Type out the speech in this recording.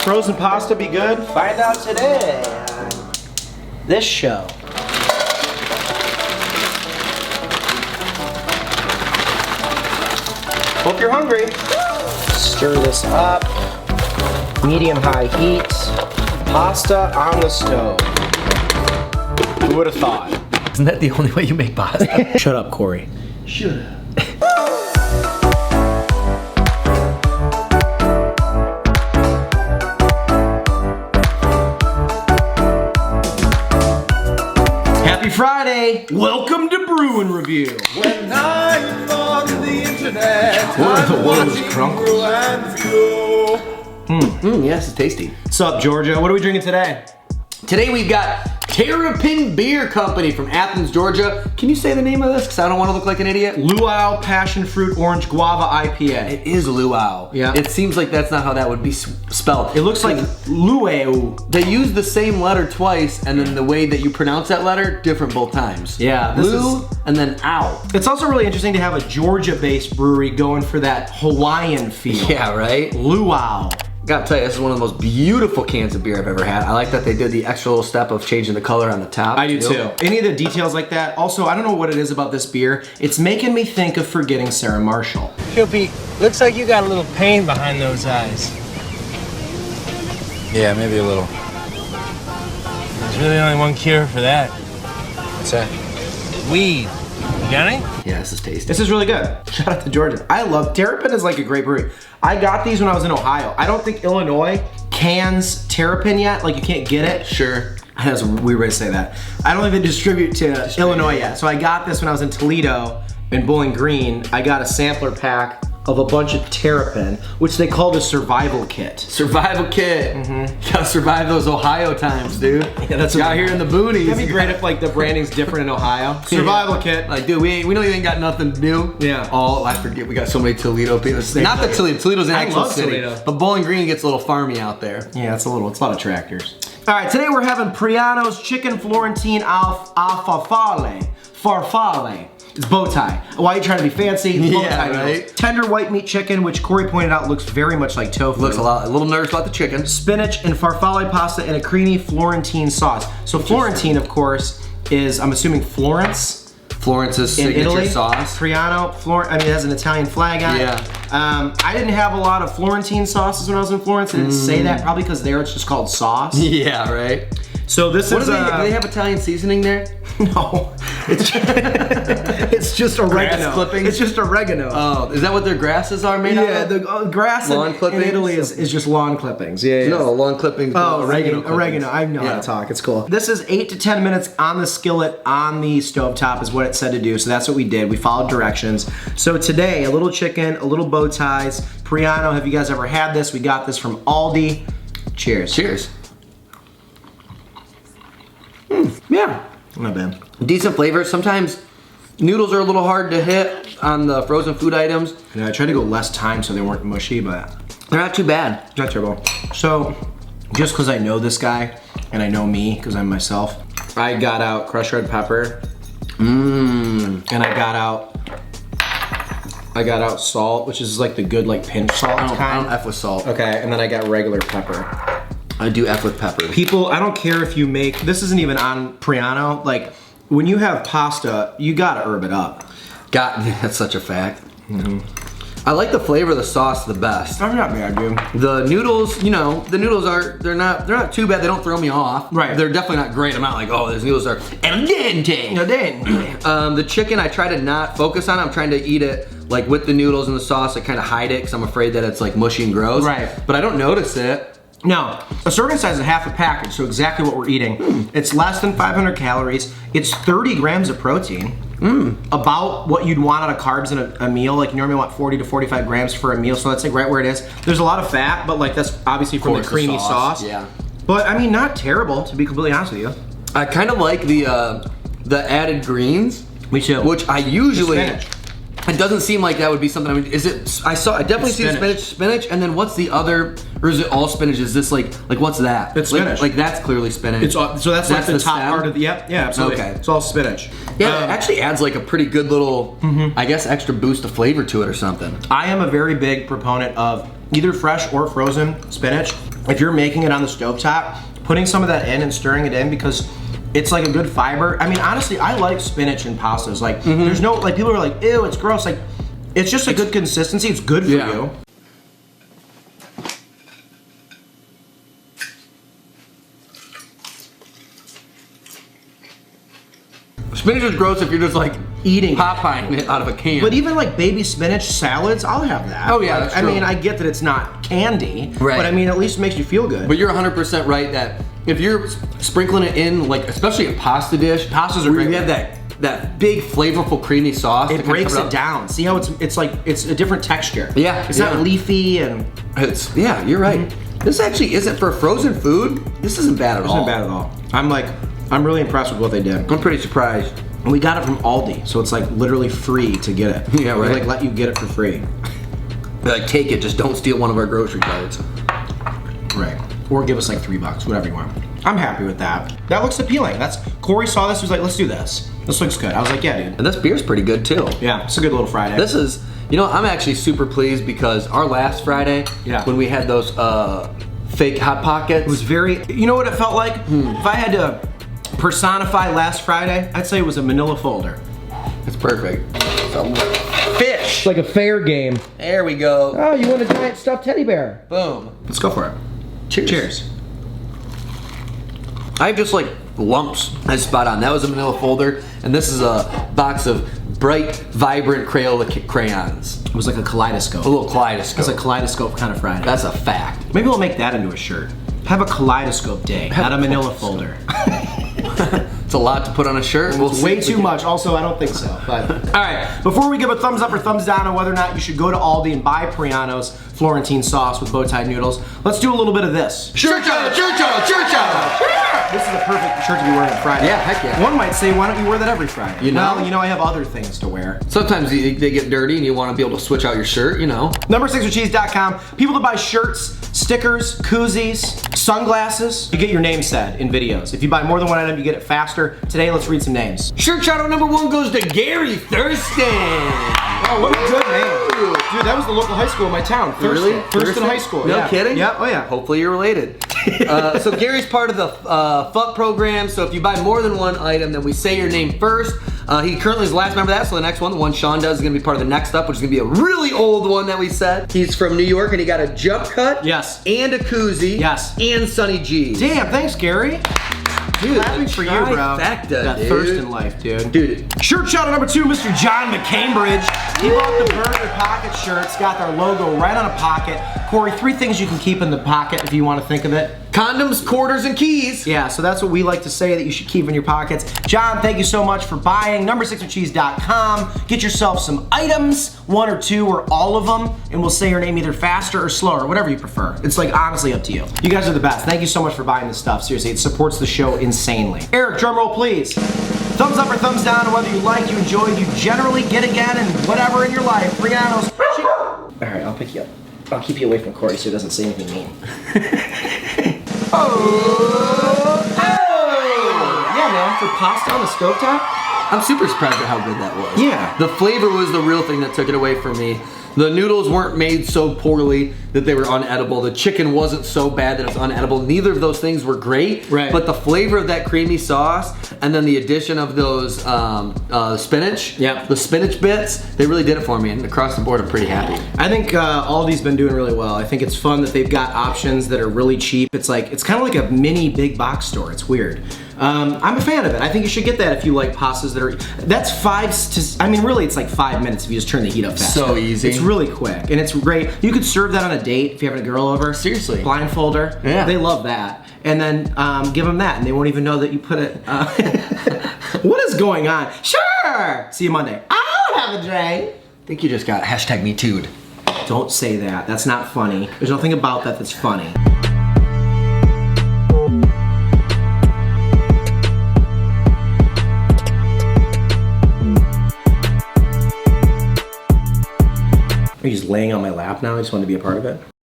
frozen pasta be good? Find out today on this show. Hope you're hungry. Stir this up. Medium-high heat. Pasta on the stove. Who would have thought? Isn't that the only way you make pasta? Shut up, Corey. Shut up. Happy Friday! Welcome to Brew and Review. When I'm on the internet, What are the I'm world's watching crunkles? Brew and Review. Yes, it's tasty. What's up, Georgia? What are we drinking today? Today we've got Terrapin Beer Company from Athens, Georgia. Can you say the name of this? Because I don't want to look like an idiot. Luau Passion Fruit Orange Guava IPA. It is luau. Yeah. It seems like that's not how that would be spelled. It looks like luau. They use the same letter twice, and then the way that you pronounce that letter, different both times. Yeah, this Lu, is- and then ow. It's also really interesting to have a Georgia-based brewery going for that Hawaiian feel. Yeah, right? Luau. Gotta tell you, this is one of the most beautiful cans of beer I've ever had. I like that they did the extra little step of changing the color on the top. I do too. Any of the details like that. Also, I don't know what it is about this beer. It's making me think of Forgetting Sarah Marshall. Chippy, looks like you got a little pain behind those eyes. Yeah, maybe a little. There's really only one cure for that. What's that? Weed. You got any? Yeah, this is tasty. This is really good. Shout out to Georgia. I love Terrapin is like a great brewery. I got these when I was in Ohio. I don't think Illinois cans Terrapin yet. Like you can't get it. Sure. That's a weird way to say that. I don't even distribute to Illinois yet. So I got this when I was in Toledo in Bowling Green. I got a sampler pack of a bunch of Terrapin, which they called a survival kit. Survival kit. Gotta survive those Ohio times, dude. Yeah, that's out here in the boonies. That'd be great if like the branding's different in Ohio. Survival kit. Like, dude, we don't even got nothing to do. Yeah. Oh, I forget, we got so many Toledo people. Not that Toledo's an I actual love city, Toledo. but Bowling Green gets a little farmy out there. Yeah, it's a lot of tractors. All right, today we're having Priano's Chicken Florentine Farfalle. It's bow tie. Why are you trying to be fancy? It's bow Yeah, tie right? noodles. Tender white meat chicken, which Corey pointed out looks very much like tofu. Looks a little nervous about the chicken. Spinach and farfalle pasta and a creamy Florentine sauce. So Florentine, of course, is, I'm assuming, Florence Florence's in signature Italy. sauce. Priano, I mean, it has an Italian flag on it. Yeah. I didn't have a lot of Florentine sauces when I was in Florence. I didn't say that, probably because there it's just called sauce. Yeah, right. So this What is, do they have Italian seasoning there? no, it's just oregano. Grass clippings? It's just oregano. Oh, is that what their grasses are made Yeah, of? the grass Lawn in clippings? Italy is just lawn clippings. Yeah. No, lawn clippings. Oh, oregano. clippings. Oregano. I know how Yeah. to talk. It's cool. This is 8 to 10 minutes on the skillet on the stovetop is what it said to do. So that's what we did. We followed directions. So today, a little chicken, a little bow ties. Priano, have you guys ever had this? We got this from Aldi. Cheers. Cheers. Yeah. Not bad. Decent flavor. Sometimes noodles are a little hard to hit on the frozen food items. Yeah, I tried to go less time so they weren't mushy, but They're not too bad. not terrible. So, just because I know this guy and I know me because I'm myself, I got out crushed red pepper. And I got out salt, which is like the good like pinch salt I don't kind. F with salt. Okay, and then I got regular pepper. I do F with pepper. People, I don't care if you make, this isn't even on Priano, like when you have pasta, you gotta herb it up. That's such a fact. I like the flavor of the sauce the best. I'm not mad, dude. The noodles, you know, they're not too bad. They don't throw me off. Right. They're definitely not great. I'm not like, oh, these noodles are al dente. No, then. The chicken, I try to not focus on it. I'm trying to eat it like with the noodles and the sauce. I kind of hide it because I'm afraid that it's like mushy and gross. Right. But I don't notice it. No, a serving size is half a package, so exactly what we're eating. It's less than 500 calories. It's 30 grams of protein. About what you'd want out of carbs in a meal. Like you normally want 40 to 45 grams for a meal, so that's like right where it is. There's a lot of fat, but like that's obviously from the course, the creamy sauce, sauce. yeah. But I mean, not terrible, to be completely honest with you. I kind of like the added greens. Me too. Which I usually, Spinach. It doesn't seem like that would be something. I mean, is it? I definitely see the spinach, and then what's the other? Or is it all spinach? Is this like what's that? It's spinach. Like that's clearly spinach. It's all, so that's like the top stem? part of the yeah, absolutely. Okay. It's all spinach. Yeah, it actually adds like a pretty good little, I guess, extra boost of flavor to it or something. I am a very big proponent of either fresh or frozen spinach. If you're making it on the stovetop, putting some of that in and stirring it in because it's like a good fiber. I mean, honestly, I like spinach in pastas. Like, there's no, like, people are like, ew, it's gross. Like, it's just a good consistency. It's good for you. Spinach is gross if you're just like Eating Popeying it out of a can. But even like baby spinach salads, I'll have that. Oh, yeah, Like, that's I true. mean, I get that it's not candy, Right. but I mean, at least it makes you feel good. But you're 100% right that if you're sprinkling it in, like especially a pasta dish, Pastas are where great. you have that big flavorful creamy sauce. It to kinda breaks cover it up. down. See how it's like it's a different texture. Yeah, It's yeah. not leafy and Yeah, you're right. This actually isn't for frozen food. This isn't bad at all. isn't bad at all. I'm really impressed with what they did. I'm pretty surprised. And we got it from Aldi, so it's like literally free to get it. Yeah, right. They like let you get it for free. They're like, take it, just don't steal one of our grocery cards. Right. Or give us like $3, whatever you want. I'm happy with that. That looks appealing. Corey saw this, he was like, let's do this. This looks good. I was like, yeah, dude. And this beer's pretty good too. Yeah, it's a good little Friday. This is, I'm actually super pleased because our last Friday, when we had those fake Hot Pockets. It was very, you know what it felt like? If I had to personify last Friday, I'd say it was a manila folder. It's perfect. Fish. It's like a fair game. There we go. Oh, you want a giant stuffed teddy bear? Boom. Let's go for it. Cheers. Cheers. I have just like lumps. That's spot on. That was a manila folder, and this is a box of bright, vibrant Crayola crayons. It was like a kaleidoscope. A little kaleidoscope. It's a kaleidoscope kind of Friday. That's a fact. Maybe we'll make that into a shirt. Have a kaleidoscope day, not a manila folder. It's a lot to put on a shirt. It's way too much. Also, I don't think so. But all right, before we give a thumbs up or thumbs down on whether or not you should go to Aldi and buy Priano's Florentine sauce with bow tie noodles, let's do a little bit of this. Shirt chowder, shirt chowder, shirt chowder. This is a perfect shirt to be wearing on Friday. Yeah, heck yeah. One might say, why don't you wear that every Friday? You know? Well, I have other things to wear. Sometimes they get dirty and you want to be able to switch out your shirt, Number6withcheese.com. People that buy shirts, stickers, koozies, sunglasses, you get your name said in videos. If you buy more than one item, you get it faster. Today, let's read some names. Shirt chowder number 1 goes to Gary Thurston. Oh, what a good name. Dude, that was the local high school in my town. Really? Thurston High School. No Yeah. kidding? Yeah, oh yeah. Hopefully you're related. So Gary's part of the FUT program, so if you buy more than one item, then we say your name first. He currently is the last member of that, so the next one, the one Sean does, is gonna be part of the next up, which is gonna be a really old one that we said. He's from New York and he got a jump cut. Yes. And a koozie. Yes. And Sunny G's. Damn, thanks, Gary. Dude, Clapping for you, bro. trifecta, That dude. thirst in life, dude. Dude. Shirt shout out number 2, Mr. John McCambridge. He bought the Burn Your Pocket shirts, got their logo right on a pocket. Corey, 3 things you can keep in the pocket if you want to think of it. Condoms, quarters, and keys. Yeah, so that's what we like to say that you should keep in your pockets. John, thank you so much for buying. Number6withcheese.com. Get yourself some items, 1 or 2 or all of them, and we'll say your name either faster or slower, whatever you prefer. It's like honestly up to you. You guys are the best. Thank you so much for buying this stuff. Seriously, it supports the show insanely. Eric, drum roll please. Thumbs up or thumbs down on whether you like, you enjoy, you generally get again, and whatever in your life. Brianno's. All right, I'll pick you up. I'll keep you away from Corey so he doesn't say anything mean. Yeah, man, for pasta on the stovetop? I'm super surprised at how good that was. Yeah. The flavor was the real thing that took it away from me. The noodles weren't made so poorly that they were unedible. The chicken wasn't so bad that it's unedible. Neither of those things were great. Right. But the flavor of that creamy sauce and then the addition of those spinach, Yep. the spinach bits, they really did it for me. And across the board, I'm pretty happy. I think Aldi's been doing really well. I think it's fun that they've got options that are really cheap. It's kind of like a mini big box store. It's weird. I'm a fan of it. I think you should get that if you like pastas that are, that's really it's like 5 minutes if you just turn the heat up fast. So easy. It's really quick and it's great. You could serve that on a date if you're having a girl over. Seriously. Blindfolder. Yeah. They love that. And then give them that and they won't even know that you put it. What is going on? Sure. See you Monday. I'll have a drink. I think you just got #MeToo'd. Don't say that. That's not funny. There's nothing about that that's funny. laying on my lap now. I just wanted to be a part of it.